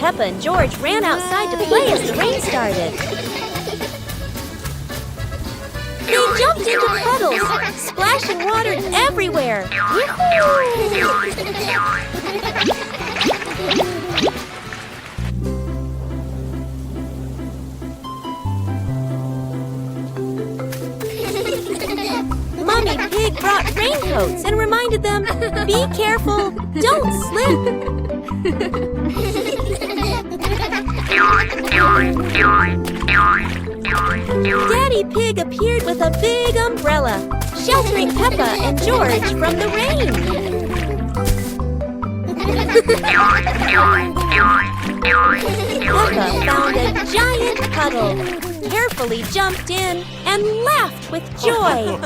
Peppa and George ran outside to play as the rain started. They jumped into puddles, splashing water everywhere. Mommy Pig brought raincoats and reminded them, be careful, don't slip. Daddy Pig appeared with a big umbrella, sheltering Peppa and George from the rain. Peppa found a giant puddle, carefully jumped in, and laughed with joy.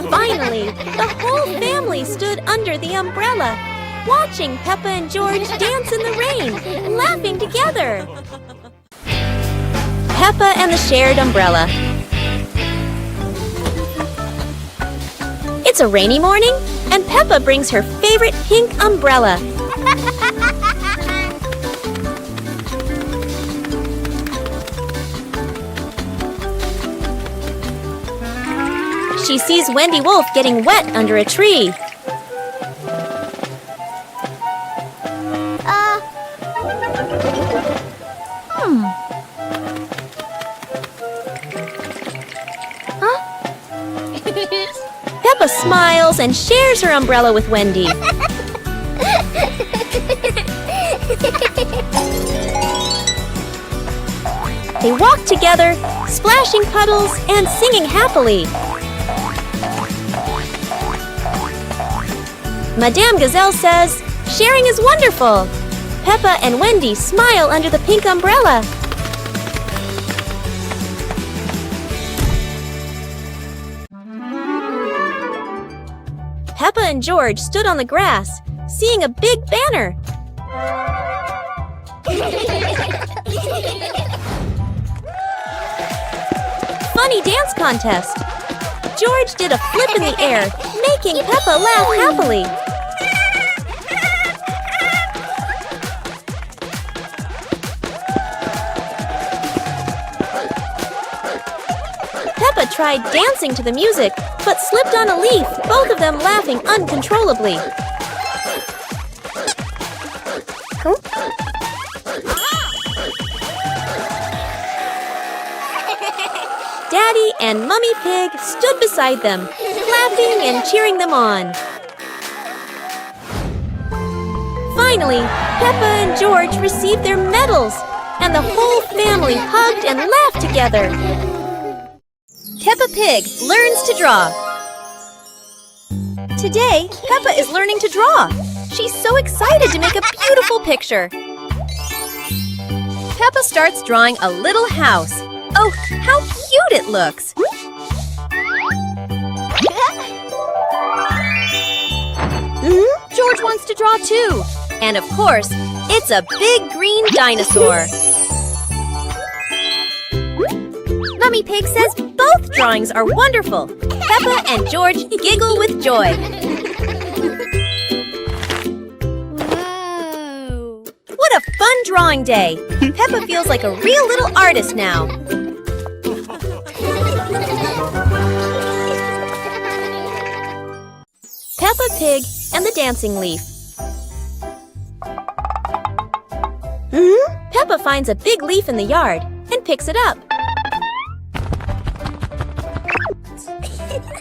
Finally, the whole family stood under the umbrella, watching Peppa and George dance in the rain, laughing together. Peppa and the shared umbrella. It's a rainy morning, and Peppa brings her favorite pink umbrella. She sees Wendy Wolf getting wet under a tree. Peppa smiles and shares her umbrella with Wendy. They walk together, splashing puddles and singing happily. Madame Gazelle says, sharing is wonderful. Peppa and Wendy smile under the pink umbrella. Peppa and George stood on the grass, seeing a big banner. Funny dance contest. George did a flip in the air, making Peppa laugh happily. Peppa tried dancing to the music, but slipped on a leaf, both of them laughing uncontrollably. Daddy and Mummy Pig stood beside them, laughing and cheering them on. Finally, Peppa and George received their medals, and the whole family hugged and laughed together. Peppa Pig learns to draw. Today, Peppa is learning to draw. She's so excited to make a beautiful picture. Peppa starts drawing a little house. Oh, how cute it looks! George wants to draw too. And of course, it's a big green dinosaur. Mummy Pig says both drawings are wonderful. Peppa and George giggle with joy. Whoa! What a fun drawing day! Peppa feels like a real little artist now. Peppa Pig and the Dancing Leaf. Peppa finds a big leaf in the yard and picks it up.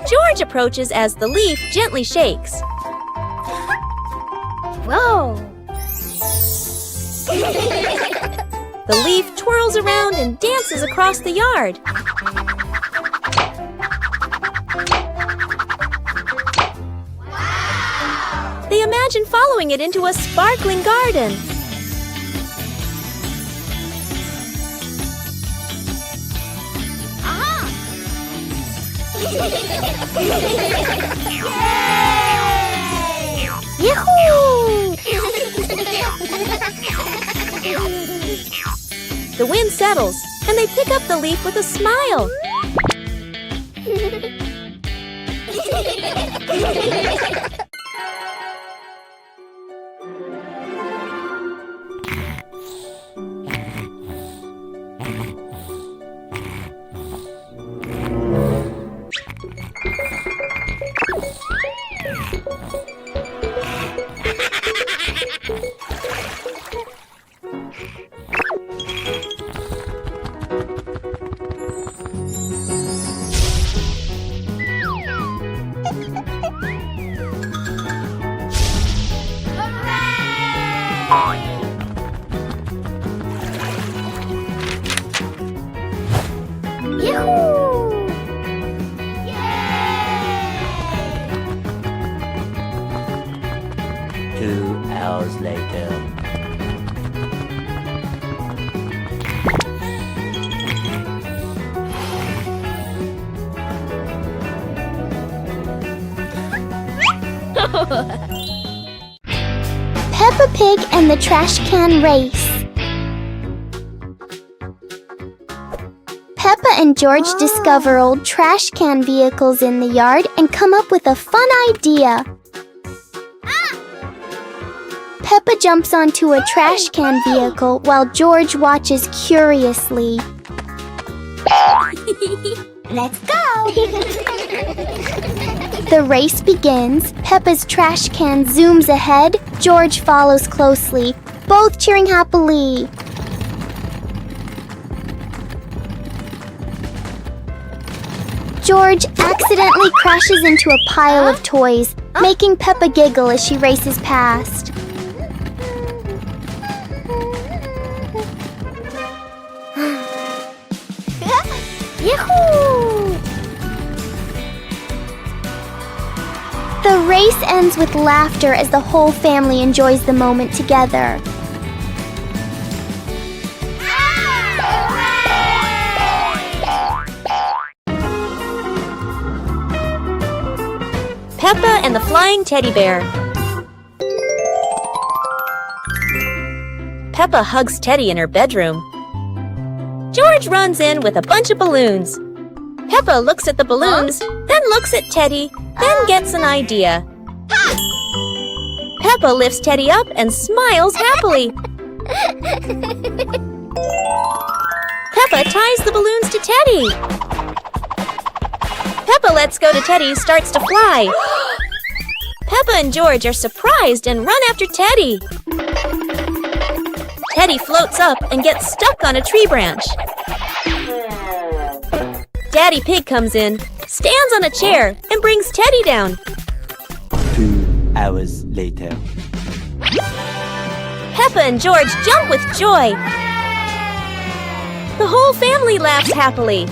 George approaches as the leaf gently shakes. Whoa! The leaf twirls around and dances across the yard. Wow! They imagine following it into a sparkling garden. Yahoo! The wind settles, and they pick up the leaf with a smile. Yahoo! 2 hours later. Peppa Pig and the Trash Can Race. Peppa and George discover old trash can vehicles in the yard and come up with a fun idea. Peppa jumps onto a trash can vehicle while George watches curiously. Let's go! The race begins. Peppa's trash can zooms ahead. George follows closely, both cheering happily. George accidentally crashes into a pile of toys, making Peppa giggle as she races past. Yahoo! The race ends with laughter as the whole family enjoys the moment together. Peppa and the Flying Teddy Bear. Peppa hugs Teddy in her bedroom. George runs in with a bunch of balloons. Peppa looks at the balloons, then looks at Teddy, then gets an idea. Peppa lifts Teddy up and smiles happily. Peppa ties the balloons to Teddy. Peppa lets go to Teddy, starts to fly. Peppa and George are surprised and run after Teddy. Teddy floats up and gets stuck on a tree branch. Daddy Pig comes in, stands on a chair, and brings Teddy down. 2 hours later. Peppa and George jump with joy. The whole family laughs happily.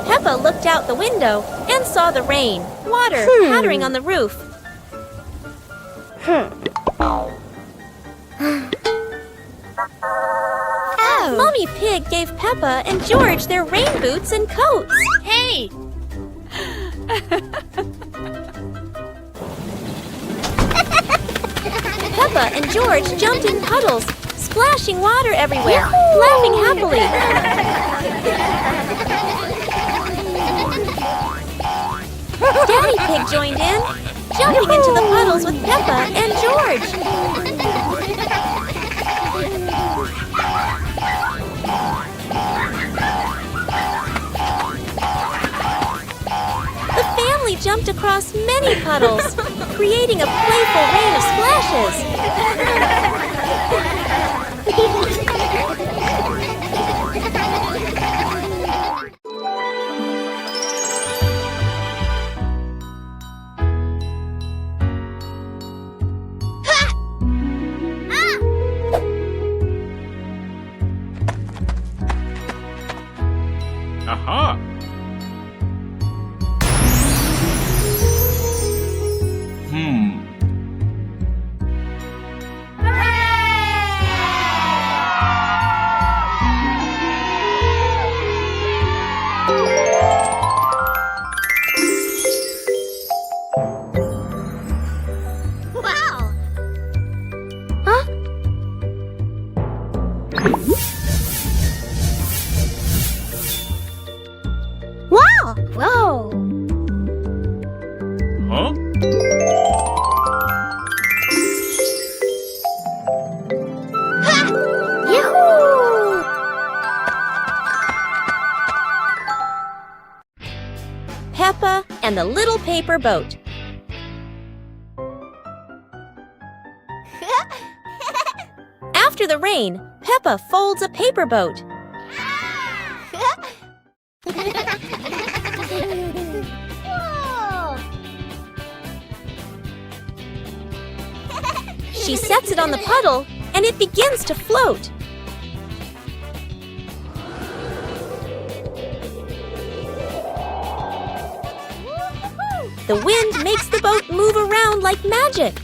Peppa looked out the window and saw the rain, water pattering on the roof. Mommy Pig gave Peppa and George their rain boots and coats. Hey! Peppa and George jumped in puddles, splashing water everywhere, laughing happily. Daddy Pig joined in, jumping into the puddles with Peppa and George. The family jumped across many puddles, creating a playful rain of splashes. Aha! Yahoo! Peppa and the Little Paper Boat. After the rain, Peppa folds a paper boat. Whoa! She sets it on the puddle, and it begins to float. The wind makes the boat move around like magic.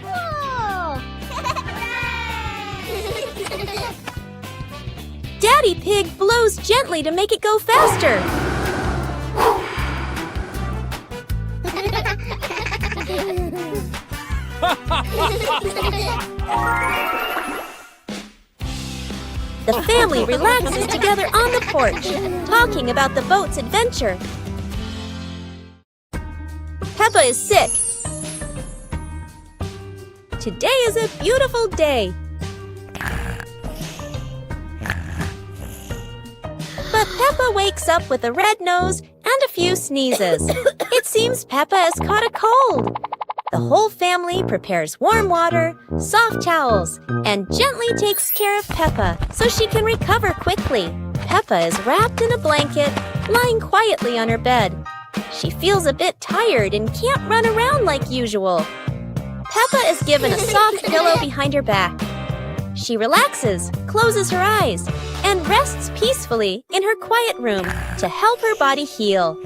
Whoa! Daddy Pig blows gently to make it go faster. The family relaxes together on the porch, talking about the boat's adventure. Peppa is sick. Today is a beautiful day. But Peppa wakes up with a red nose and a few sneezes. It seems Peppa has caught a cold. The whole family prepares warm water, soft towels, and gently takes care of Peppa so she can recover quickly. Peppa is wrapped in a blanket, lying quietly on her bed. She feels a bit tired and can't run around like usual. Peppa is given a soft pillow behind her back. She relaxes, closes her eyes, and rests peacefully in her quiet room to help her body heal.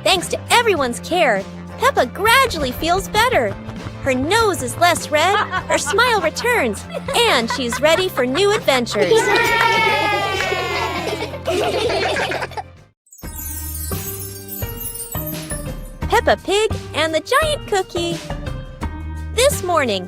Thanks to everyone's care, Peppa gradually feels better. Her nose is less red, her smile returns, and she's ready for new adventures. Peppa Pig and the Giant Cookie. This morning.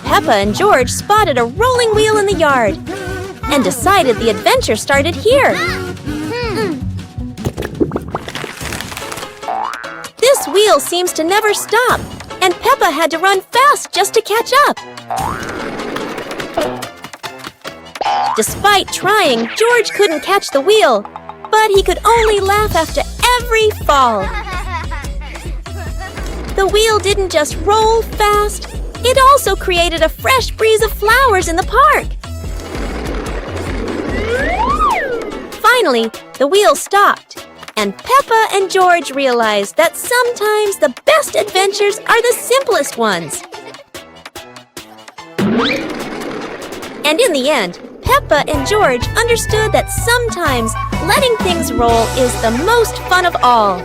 Peppa and George spotted a rolling wheel in the yard and decided the adventure started here. This wheel seems to never stop, and Peppa had to run fast just to catch up. Despite trying, George couldn't catch the wheel, but he could only laugh after every fall. The wheel didn't just roll fast, it also created a fresh breeze of flowers in the park. Finally, the wheel stopped, and Peppa and George realized that sometimes the best adventures are the simplest ones. And in the end, Peppa and George understood that sometimes letting things roll is the most fun of all.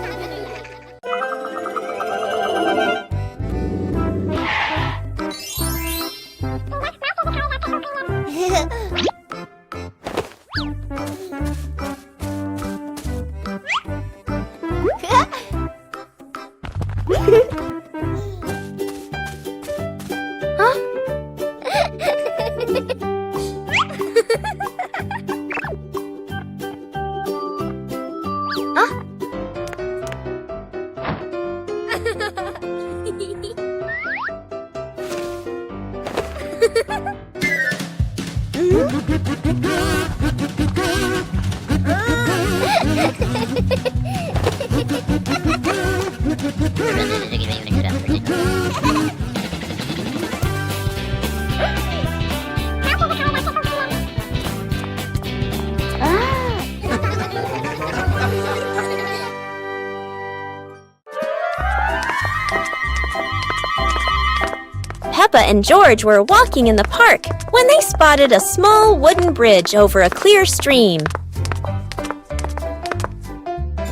Peppa and George were walking in the park when they spotted a small wooden bridge over a clear stream.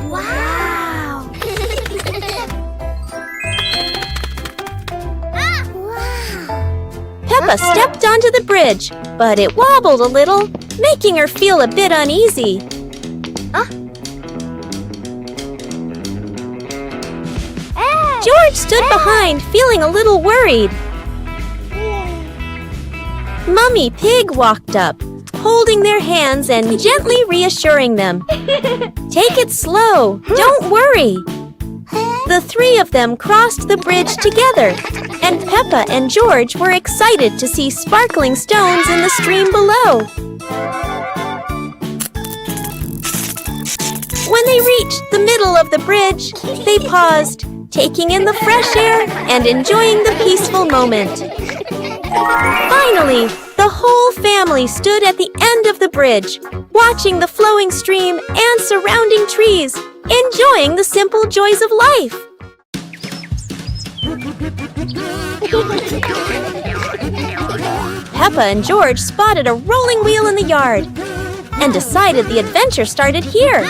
Wow! Peppa stepped onto the bridge, but it wobbled a little, making her feel a bit uneasy. George stood behind, feeling a little worried. Mummy Pig walked up, holding their hands and gently reassuring them. Take it slow, don't worry. The three of them crossed the bridge together, and Peppa and George were excited to see sparkling stones in the stream below. When they reached the middle of the bridge, they paused, taking in the fresh air and enjoying the peaceful moment. Finally, the whole family stood at the end of the bridge, watching the flowing stream and surrounding trees, enjoying the simple joys of life. Peppa and George spotted a rolling wheel in the yard and decided the adventure started here.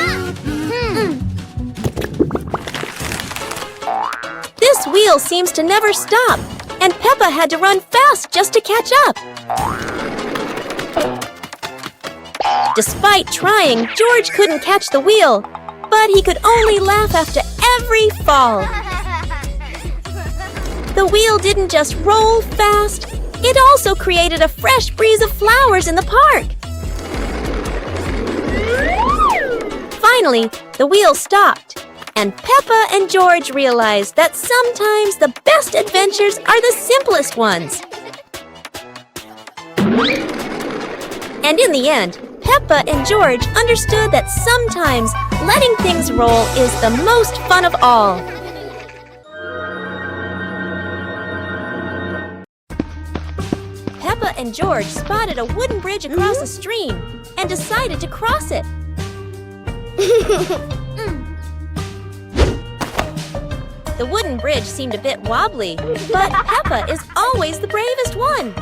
This wheel seems to never stop, and Peppa had to run fast just to catch up. Despite trying, George couldn't catch the wheel, but he could only laugh after every fall. The wheel didn't just roll fast, it also created a fresh breeze of flowers in the park. Finally, the wheel stopped, and Peppa and George realized that sometimes the best adventures are the simplest ones. And in the end, Peppa and George understood that sometimes letting things roll is the most fun of all. Peppa and George spotted a wooden bridge across a stream and decided to cross it. The wooden bridge seemed a bit wobbly, but Peppa is always the bravest one.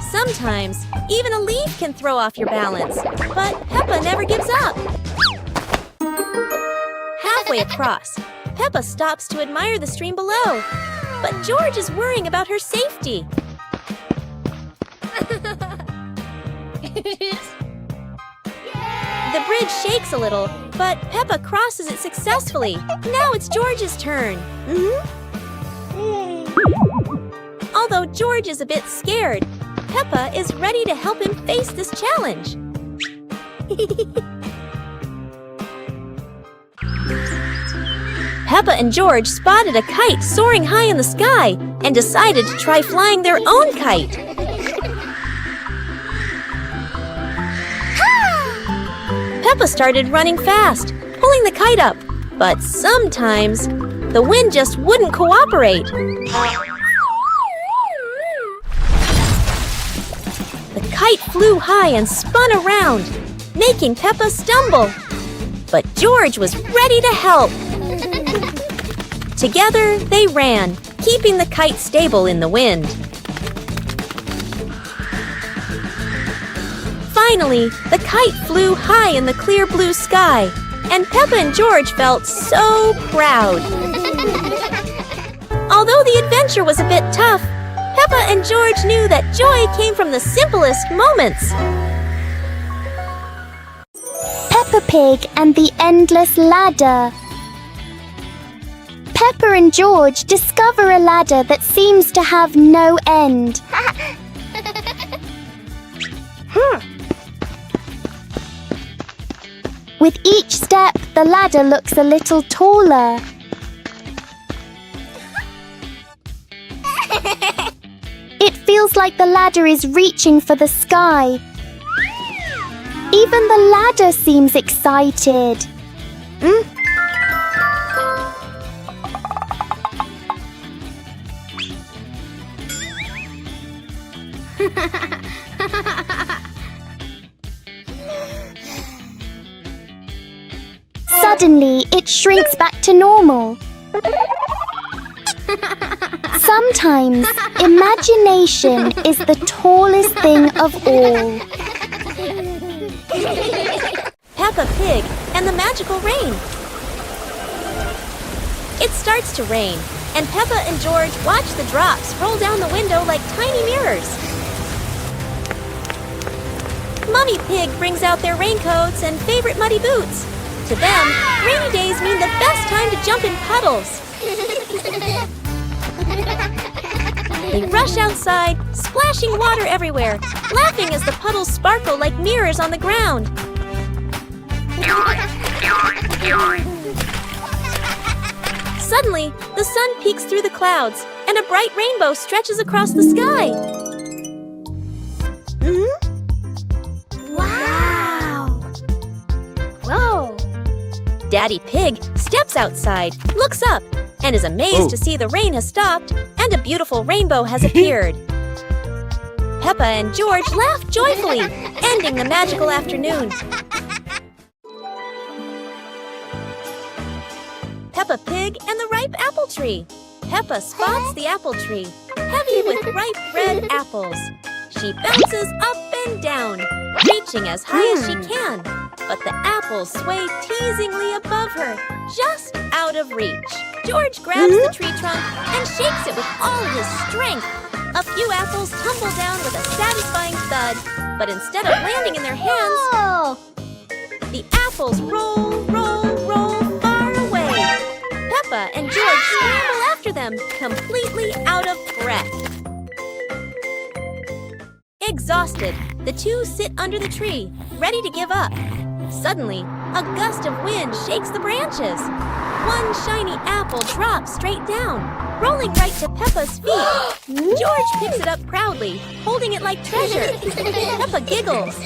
Sometimes, even a leaf can throw off your balance, but Peppa never gives up. Halfway across, Peppa stops to admire the stream below, but George is worrying about her safety. The bridge shakes a little, but Peppa crosses it successfully. Now it's George's turn. Although George is a bit scared, Peppa is ready to help him face this challenge. Peppa and George spotted a kite soaring high in the sky and decided to try flying their own kite. Peppa started running fast, pulling the kite up, but sometimes the wind just wouldn't cooperate. The kite flew high and spun around, making Peppa stumble. But George was ready to help. Together, they ran, keeping the kite stable in the wind. Finally, the kite flew high in the clear blue sky, and Peppa and George felt so proud. Although the adventure was a bit tough, Peppa and George knew that joy came from the simplest moments. Peppa Pig and the Endless Ladder. Peppa and George discover a ladder that seems to have no end. With each step, the ladder looks a little taller. It feels like the ladder is reaching for the sky. Even the ladder seems excited. Suddenly, it it shrinks back to normal. Sometimes imagination is the tallest thing of all. Peppa Pig and the magical rain. It starts to rain, and Peppa and George watch the drops roll down the window like tiny mirrors. Mummy Pig brings out their raincoats and favorite muddy boots. To them, rainy days mean the best time to jump in puddles. They rush outside, splashing water everywhere, laughing as the puddles sparkle like mirrors on the ground. Suddenly, the sun peeks through the clouds, and a bright rainbow stretches across the sky. Wow! Whoa! Daddy Pig steps outside, looks up, and is amazed to see the rain has stopped and a beautiful rainbow has appeared. Peppa and George laugh joyfully, ending the magical afternoon. Peppa Pig and the ripe apple tree. Peppa spots the apple tree, heavy with ripe red apples. She bounces up and down, reaching as high as she can. But the apples sway teasingly above her, just out of reach. George grabs the tree trunk and shakes it with all his strength. A few apples tumble down with a satisfying thud, but instead of landing in their hands, the apples roll, roll, roll far away. Peppa and George scramble after them, completely out of breath. Exhausted, the two sit under the tree, ready to give up. Suddenly, a gust of wind shakes the branches. One shiny apple drops straight down, rolling right to Peppa's feet. George picks it up proudly, holding it like treasure. Peppa giggles.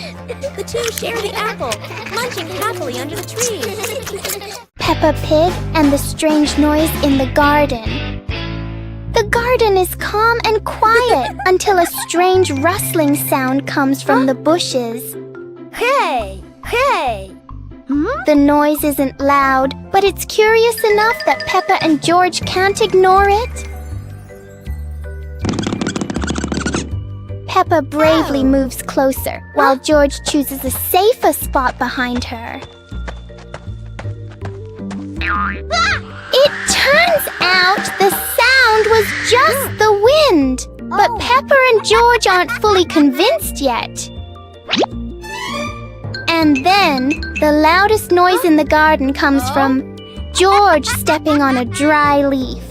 The two share the apple, munching happily under the tree. Peppa Pig and the strange noise in the garden. The garden is calm and quiet until a strange rustling sound comes from the bushes. Hey! Hey! The noise isn't loud, but it's curious enough that Peppa and George can't ignore it. Peppa bravely moves closer, while George chooses a safer spot behind her. It turns out the sound was just the wind, but Peppa and George aren't fully convinced yet. And then, the loudest noise in the garden comes from George stepping on a dry leaf.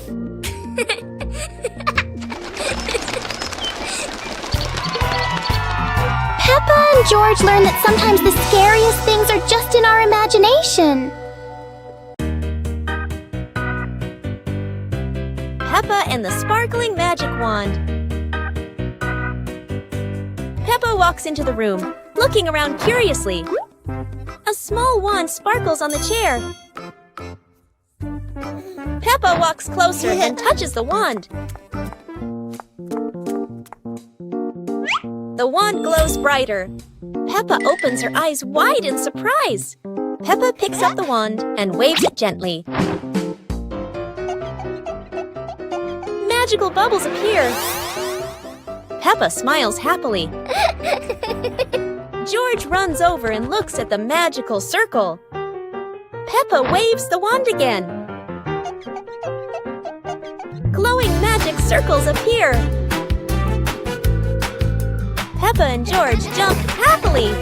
Peppa and George learn that sometimes the scariest things are just in our imagination. Peppa and the sparkling magic wand. Peppa walks into the room, looking around curiously. A small wand sparkles on the chair. Peppa walks closer and touches the wand. The wand glows brighter. Peppa opens her eyes wide in surprise. Peppa picks up the wand and waves it gently. Magical bubbles appear. Peppa smiles happily. George runs over and looks at the magical circle. Peppa waves the wand again. Glowing magic circles appear. Peppa and George jump happily.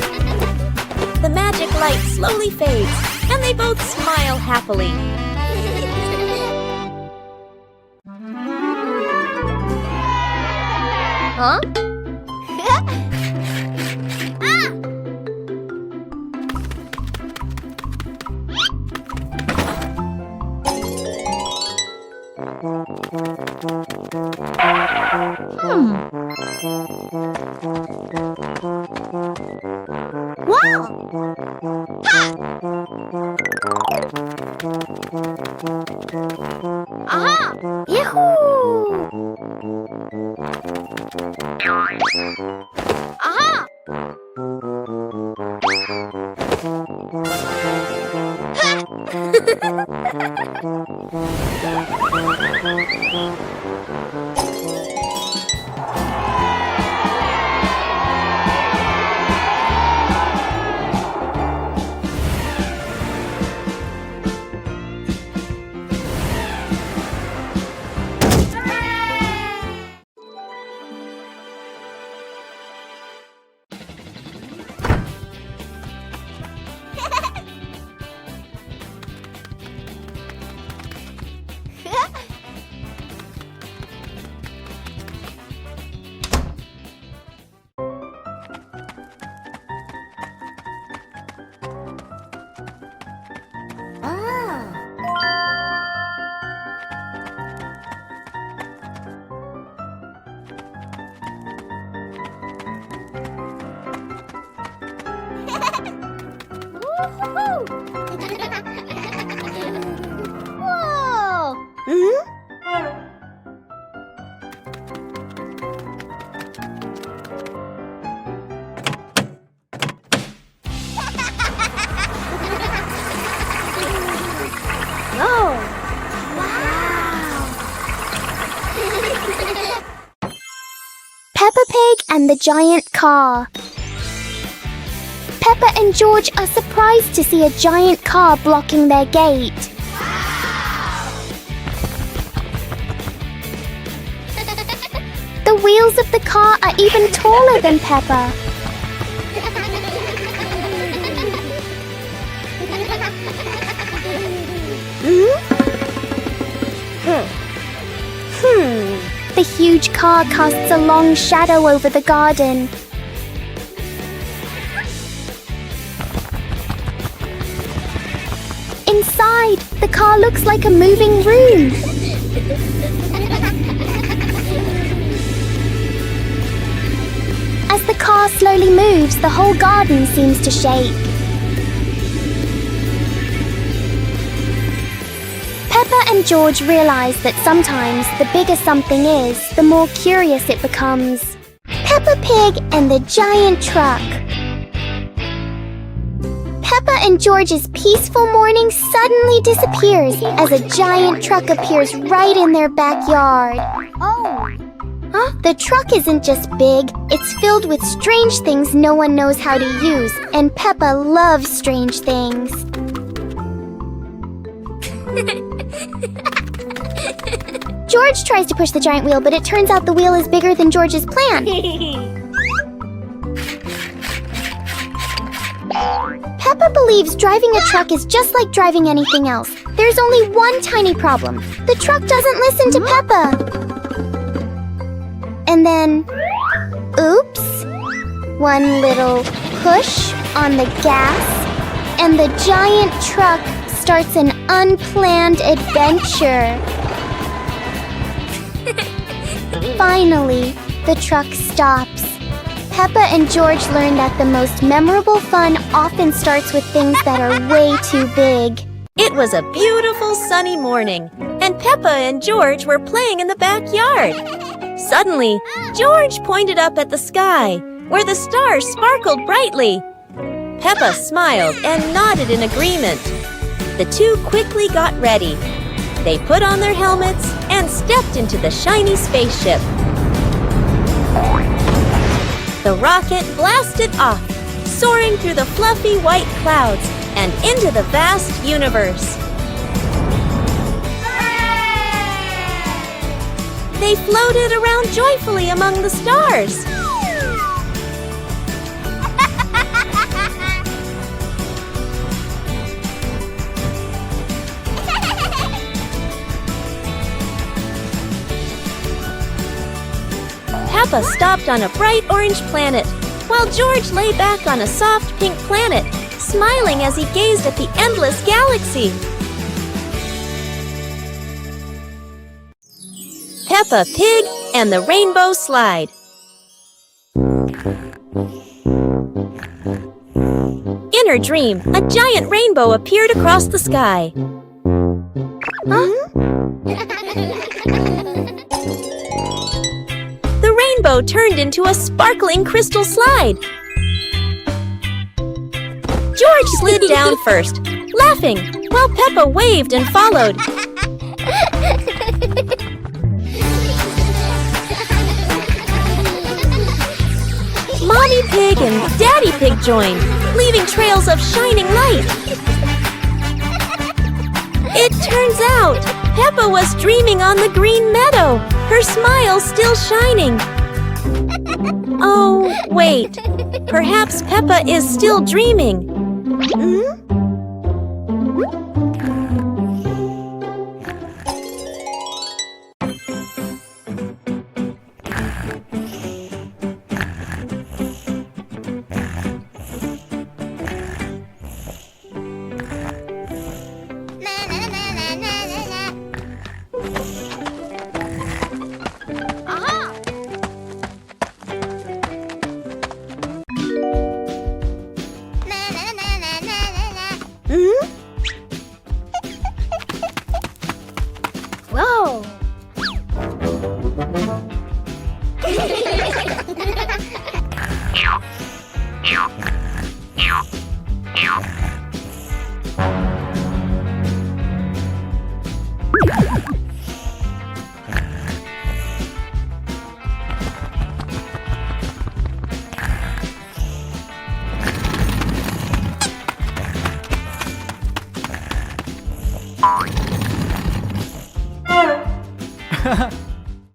The magic light slowly fades, and they both smile happily. Huh? Aha! Yahoo! Aha! Ha! Whoa! Oh! Wow! Peppa Pig and the giant car. Peppa and George are surprised to see a giant car blocking their gate. The wheels of the car are even taller than Peppa. The huge car casts a long shadow over the garden. Inside, the car looks like a moving room. As the car slowly moves, the whole garden seems to shake. Peppa and George realize that sometimes the bigger something is, the more curious it becomes. Peppa Pig and the giant truck. Peppa and George's peaceful morning suddenly disappears as a giant truck appears right in their backyard. Oh! Huh? The truck isn't just big, it's filled with strange things no one knows how to use, and Peppa loves strange things. George tries to push the giant wheel, but it turns out the wheel is bigger than George's plan. Peppa believes driving a truck is just like driving anything else. There's only one tiny problem. The truck doesn't listen to Peppa. And then, oops, one little push on the gas, and the giant truck starts an unplanned adventure. Finally, the truck stops. Peppa and George learn that the most memorable fun often starts with things that are way too big. It was a beautiful sunny morning, and Peppa and George were playing in the backyard. Suddenly, George pointed up at the sky, where the stars sparkled brightly. Peppa smiled and nodded in agreement. The two quickly got ready. They put on their helmets and stepped into the shiny spaceship. The rocket blasted off, soaring through the fluffy white clouds and into the vast universe. They floated around joyfully among the stars. Peppa stopped on a bright orange planet, while George lay back on a soft pink planet, smiling as he gazed at the endless galaxy. Peppa Pig and the Rainbow Slide. In her dream, a giant rainbow appeared across the sky. The rainbow turned into a sparkling crystal slide. George slid down first, laughing, while Peppa waved and followed. Mommy Pig and Daddy Pig joined, leaving trails of shining light. It turns out Peppa was dreaming on the green meadow, her smile still shining. Oh, wait. Perhaps Peppa is still dreaming.